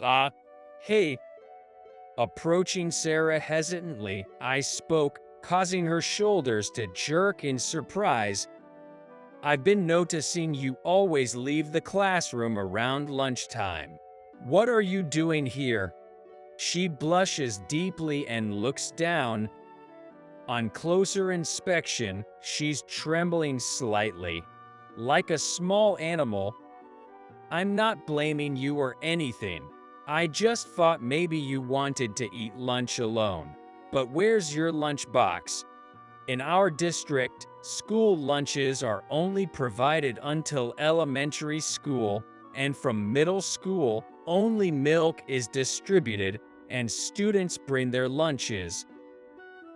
Ah, hey. Approaching Sarah hesitantly, I spoke, causing her shoulders to jerk in surprise. I've been noticing you always leave the classroom around lunchtime. What are you doing here? She blushes deeply and looks down. On closer inspection, she's trembling slightly. Like a small animal. I'm not blaming you or anything. I just thought maybe you wanted to eat lunch alone. But where's your lunchbox? In our district, school lunches are only provided until elementary school, and from middle school, only milk is distributed, and students bring their lunches.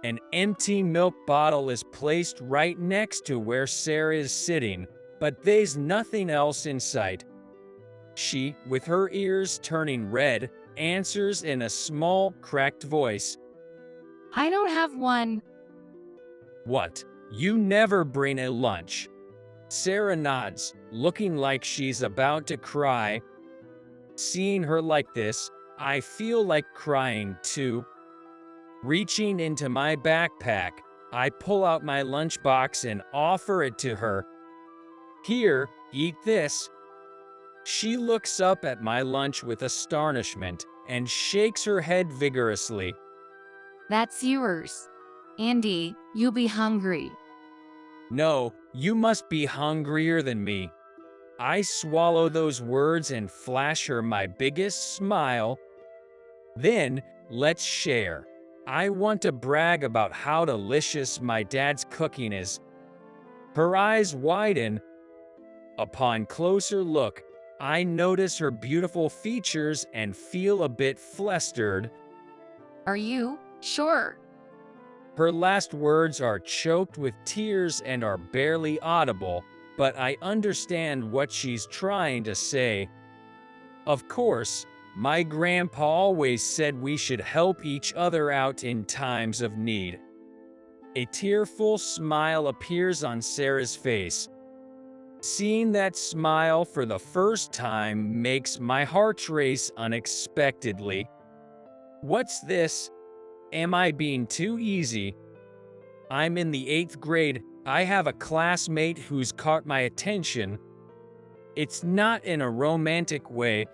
An empty milk bottle is placed right next to where Sarah is sitting, but there's nothing else in sight. She, with her ears turning red, answers in a small, cracked voice. I don't have one. What? You never bring a lunch? Sarah nods, looking like she's about to cry. Seeing her like this, I feel like crying too. Reaching into my backpack, I pull out my lunchbox and offer it to her. Here, eat this. She looks up at my lunch with astonishment and shakes her head vigorously. That's yours. Andy, you'll be hungry. No, you must be hungrier than me. I swallow those words and flash her my biggest smile. Then, let's share. I want to brag about how delicious my dad's cooking is. Her eyes widen. Upon closer look, I notice her beautiful features and feel a bit flustered. Are you? Sure. Her last words are choked with tears and are barely audible, but I understand what she's trying to say. Of course, my grandpa always said we should help each other out in times of need. A tearful smile appears on Sarah's face. Seeing that smile for the first time makes my heart race unexpectedly. What's this? Am I being too easy? I'm in the 8th grade. I have a classmate who's caught my attention. It's not in a romantic way.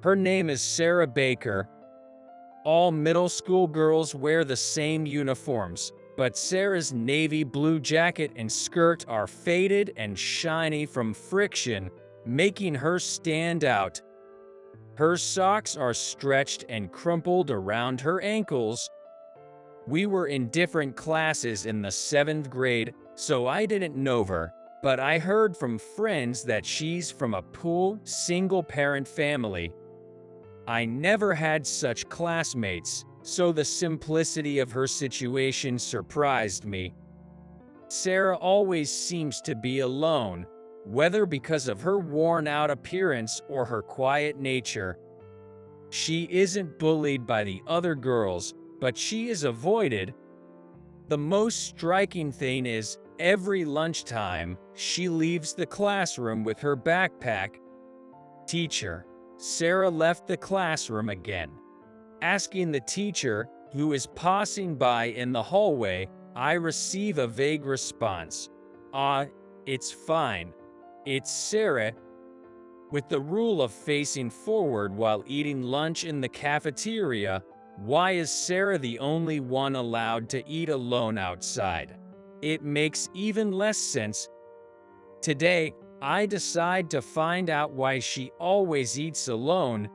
Her name is Sarah Baker. All middle school girls wear the same uniforms, but Sarah's navy blue jacket and skirt are faded and shiny from friction, making her stand out. Her socks are stretched and crumpled around her ankles. We were in different classes in the 7th grade, so I didn't know her, but I heard from friends that she's from a poor, single-parent family. I never had such classmates, so the simplicity of her situation surprised me. Sarah always seems to be alone, whether because of her worn-out appearance or her quiet nature. She isn't bullied by the other girls, but she is avoided. The most striking thing is, every lunchtime, she leaves the classroom with her backpack. Teacher. Sarah left the classroom again. Asking the teacher, who is passing by in the hallway, I receive a vague response. It's fine. It's Sarah. With the rule of facing forward while eating lunch in the cafeteria, why is Sarah the only one allowed to eat alone outside? It makes even less sense. Today, I decide to find out why she always eats alone.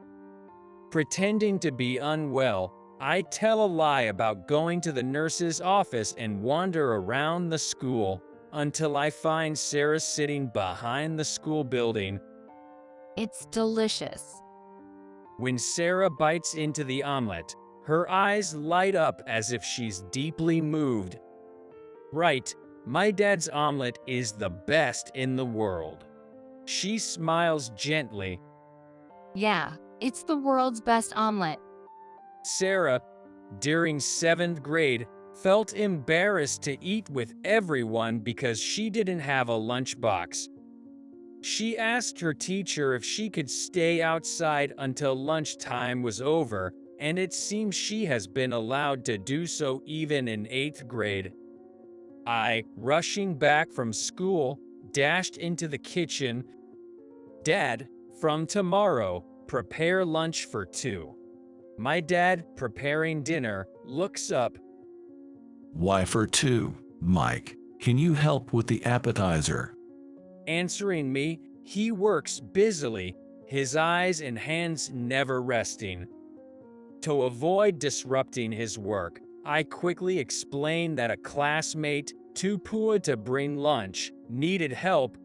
Pretending to be unwell, I tell a lie about going to the nurse's office and wander around the school until I find Sarah sitting behind the school building. It's delicious. When Sarah bites into the omelet, her eyes light up as if she's deeply moved. Right, my dad's omelet is the best in the world. She smiles gently. Yeah, it's the world's best omelet. Sarah, during 7th grade, felt embarrassed to eat with everyone because she didn't have a lunchbox. She asked her teacher if she could stay outside until lunchtime was over, and it seems she has been allowed to do so even in 8th grade. I, rushing back from school, dashed into the kitchen. Dad, from tomorrow, prepare lunch for 2. My dad, preparing dinner, looks up. Why for 2, Mike? Can you help with the appetizer? Answering me, he works busily, his eyes and hands never resting. To avoid disrupting his work, I quickly explained that a classmate, too poor to bring lunch, needed help.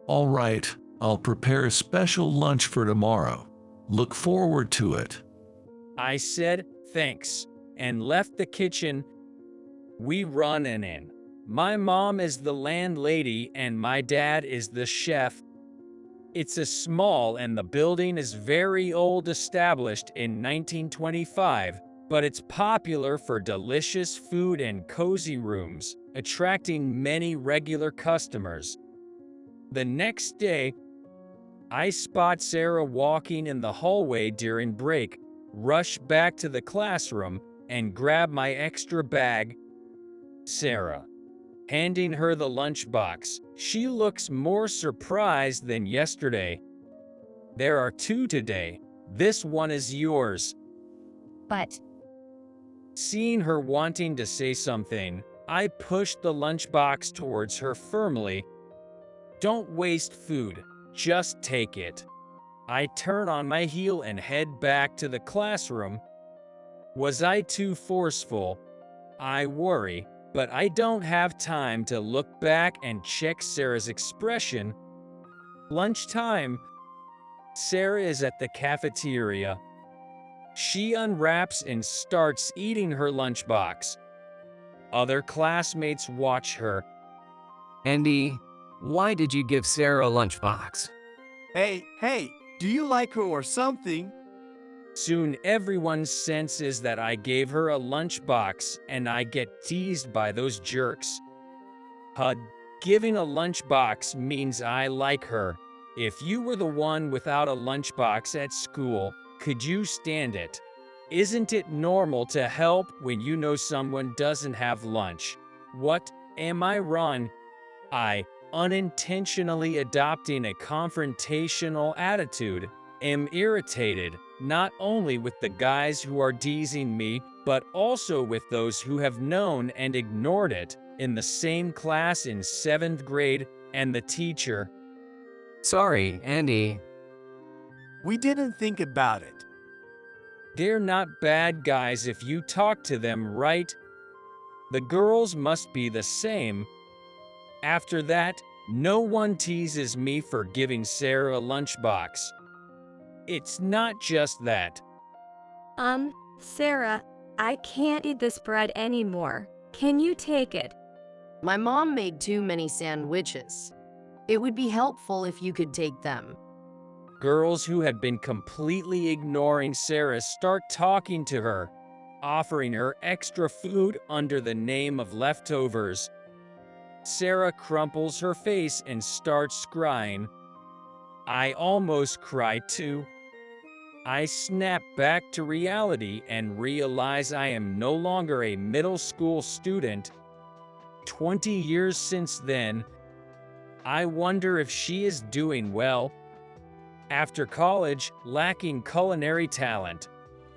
All right, I'll prepare a special lunch for tomorrow. Look forward to it. I said, thanks, and left the kitchen. We run in. My mom is the landlady and my dad is the chef. It's a small and the building is very old, established in 1925, but it's popular for delicious food and cozy rooms, attracting many regular customers. The next day, I spot Sarah walking in the hallway during break, rush back to the classroom, and grab my extra bag. Sarah. Handing her the lunchbox, she looks more surprised than yesterday. There are 2 today. This one is yours. But Seeing her wanting to say something, I pushed the lunchbox towards her firmly. Don't waste food, just take it. I turn on my heel and head back to the classroom. Was I too forceful? I worry. But I don't have time to look back and check Sarah's expression. Lunchtime. Sarah is at the cafeteria. She unwraps and starts eating her lunchbox. Other classmates watch her. Andy, why did you give Sarah a lunchbox? Hey, do you like her or something? Soon everyone senses that I gave her a lunchbox and I get teased by those jerks. Giving a lunchbox means I like her. If you were the one without a lunchbox at school, could you stand it? Isn't it normal to help when you know someone doesn't have lunch? What, am I wrong? I, unintentionally adopting a confrontational attitude, am irritated, not only with the guys who are teasing me, but also with those who have known and ignored it, in the same class in 7th grade, and the teacher. Sorry, Andy. We didn't think about it. They're not bad guys if you talk to them right. The girls must be the same. After that, no one teases me for giving Sarah a lunchbox. It's not just that. Sarah, I can't eat this bread anymore. Can you take it? My mom made too many sandwiches. It would be helpful if you could take them. Girls who had been completely ignoring Sarah start talking to her, offering her extra food under the name of leftovers. Sarah crumples her face and starts crying. I almost cry too. I snap back to reality and realize I am no longer a middle school student. 20 years since then. I wonder if she is doing well. After college, lacking culinary talent,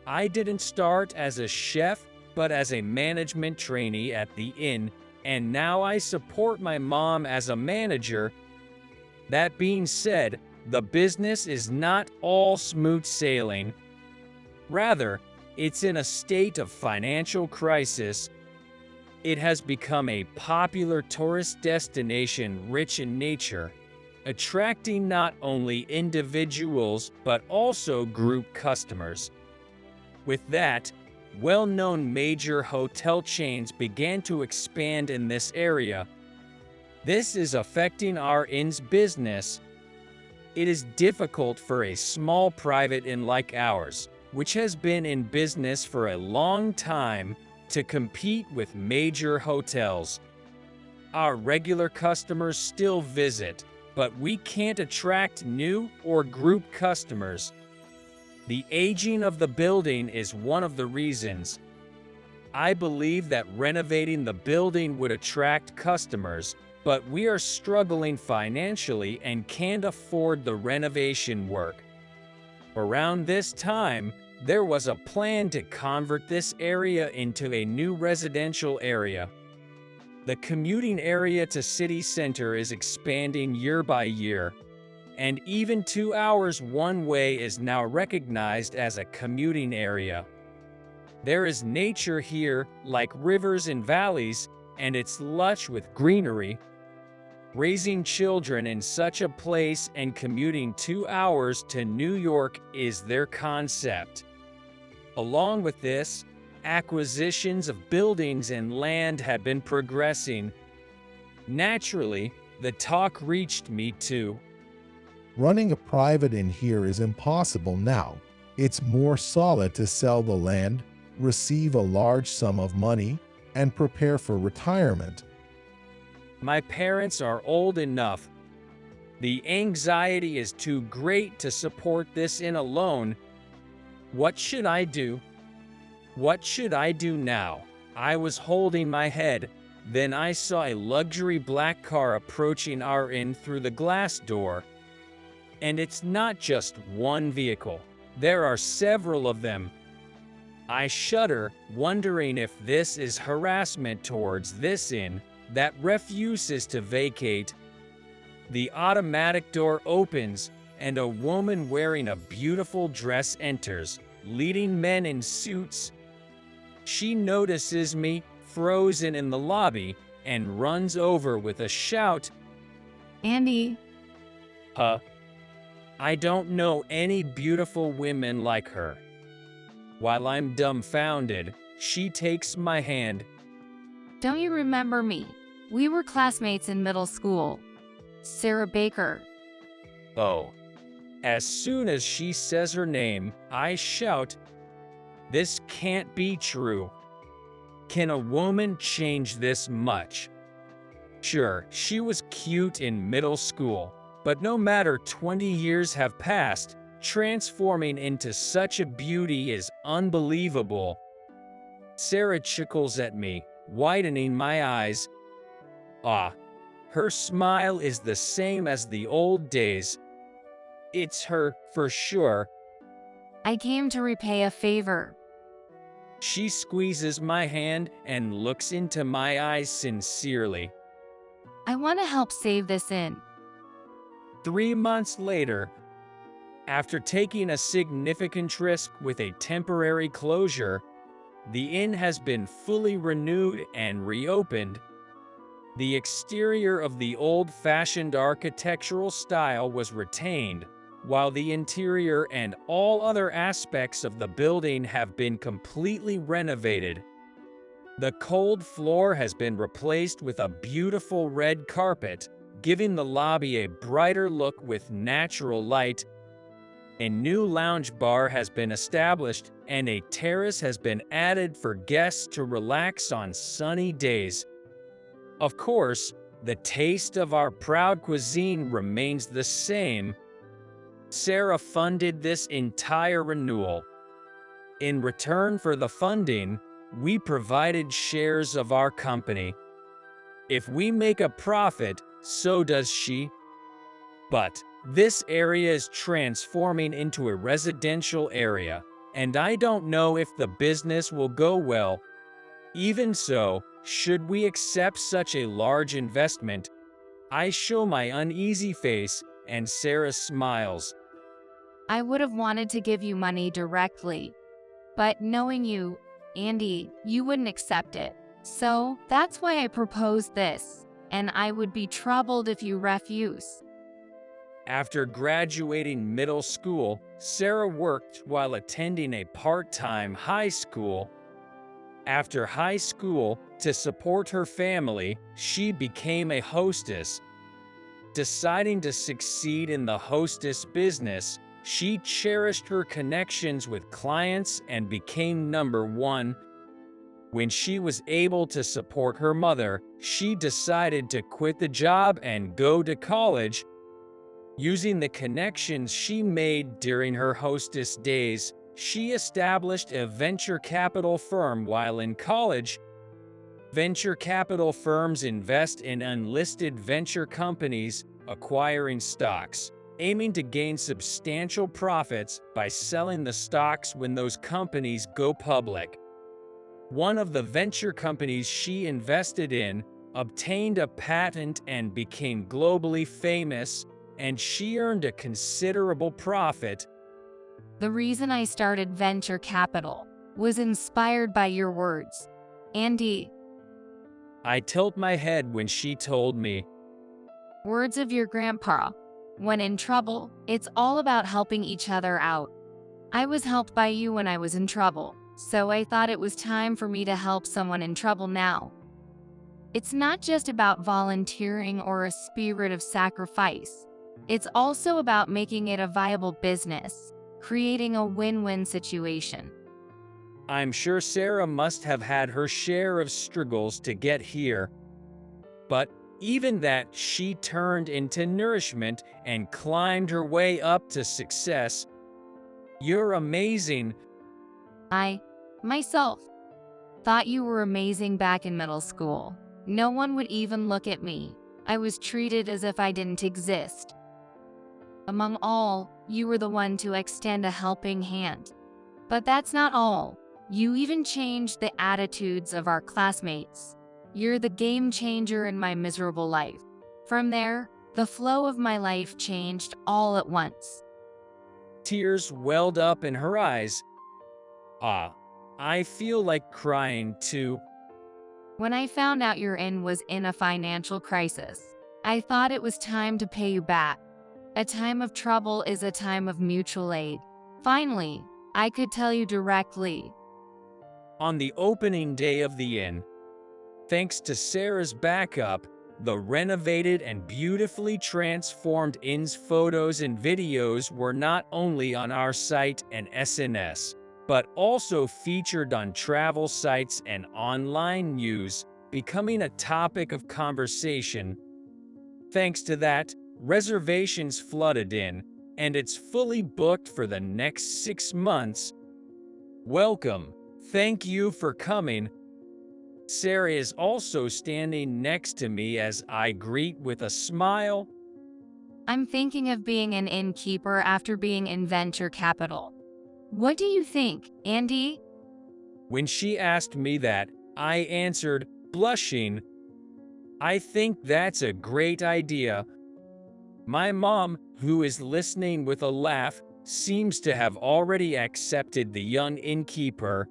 I didn't start as a chef, but as a management trainee at the inn, and now I support my mom as a manager. That being said, the business is not all smooth sailing. Rather, it's in a state of financial crisis. It has become a popular tourist destination rich in nature, attracting not only individuals but also group customers. With that, well-known major hotel chains began to expand in this area. This is affecting our inn's business. It is difficult for a small private inn like ours, which has been in business for a long time, to compete with major hotels. Our regular customers still visit, but we can't attract new or group customers. The aging of the building is one of the reasons. I believe that renovating the building would attract customers, but we are struggling financially and can't afford the renovation work. Around this time, there was a plan to convert this area into a new residential area. The commuting area to city center is expanding year by year, and even 2 hours one way is now recognized as a commuting area. There is nature here, like rivers and valleys, and it's lush with greenery. Raising children in such a place and commuting 2 hours to New York is their concept. Along with this, acquisitions of buildings and land have been progressing. Naturally, the talk reached me too. Running a private inn here is impossible now. It's more solid to sell the land, receive a large sum of money, and prepare for retirement. My parents are old enough. The anxiety is too great to support this inn alone. What should I do? What should I do now? I was holding my head. Then I saw a luxury black car approaching our inn through the glass door. And it's not just one vehicle. There are several of them. I shudder, wondering if this is harassment towards this inn that refuses to vacate. The automatic door opens, and a woman wearing a beautiful dress enters, leading men in suits. She notices me, frozen in the lobby, and runs over with a shout. Andy, I don't know any beautiful women like her. While I'm dumbfounded, she takes my hand. don't you remember me? We were classmates in middle school. Sarah Baker. Oh. As soon as she says her name, I shout, "This can't be true. Can a woman change this much?" Sure, she was cute in middle school, but no matter 20 years have passed, transforming into such a beauty is unbelievable. Sarah chuckles at me, widening my eyes. Ah, her smile is the same as the old days. It's her, for sure. I came to repay a favor. She squeezes my hand and looks into my eyes sincerely. I want to help save this inn. 3 months later, after taking a significant risk with a temporary closure, the inn has been fully renewed and reopened. The exterior of the old-fashioned architectural style was retained, while the interior and all other aspects of the building have been completely renovated. The cold floor has been replaced with a beautiful red carpet, giving the lobby a brighter look with natural light. A new lounge bar has been established, and a terrace has been added for guests to relax on sunny days. Of course, the taste of our proud cuisine remains the same. Sarah funded this entire renewal. In return for the funding, we provided shares of our company. If we make a profit, so does she. But this area is transforming into a residential area, and I don't know if the business will go well. Even so, should we accept such a large investment? I show my uneasy face, and Sarah smiles. I would have wanted to give you money directly. But knowing you, Andy, you wouldn't accept it. So that's why I proposed this, and I would be troubled if you refuse. After graduating middle school, Sarah worked while attending a part-time high school. After high school, to support her family, she became a hostess. Deciding to succeed in the hostess business, she cherished her connections with clients and became number one. When she was able to support her mother, she decided to quit the job and go to college, Using the connections she made during her hostess days, she established a venture capital firm while in college. Venture capital firms invest in unlisted venture companies, acquiring stocks, aiming to gain substantial profits by selling the stocks when those companies go public. One of the venture companies she invested in obtained a patent and became globally famous, and she earned a considerable profit. The reason I started venture capital was inspired by your words, Andy. I tilt my head when she told me. Words of your grandpa. When in trouble, it's all about helping each other out. I was helped by you when I was in trouble, so I thought it was time for me to help someone in trouble now. It's not just about volunteering or a spirit of sacrifice. It's also about making it a viable business, creating a win-win situation. I'm sure Sarah must have had her share of struggles to get here. But even that, she turned into nourishment and climbed her way up to success. You're amazing. I, myself, thought you were amazing back in middle school. No one would even look at me. I was treated as if I didn't exist. Among all, you were the one to extend a helping hand. But that's not all. You even changed the attitudes of our classmates. You're the game changer in my miserable life. From there, the flow of my life changed all at once. Tears welled up in her eyes. I feel like crying too. When I found out your inn was in a financial crisis, I thought it was time to pay you back. A time of trouble is a time of mutual aid. Finally, I could tell you directly. On the opening day of the inn, thanks to Sarah's backup, the renovated and beautifully transformed inn's photos and videos were not only on our site and SNS, but also featured on travel sites and online news, becoming a topic of conversation. Thanks to that, reservations flooded in, and it's fully booked for the next 6 months. Welcome. Thank you for coming. Sarah is also standing next to me as I greet with a smile. I'm thinking of being an innkeeper after being in venture capital. What do you think, Andy? When she asked me that, I answered, blushing, I think that's a great idea. My mom, who is listening with a laugh, seems to have already accepted the young innkeeper,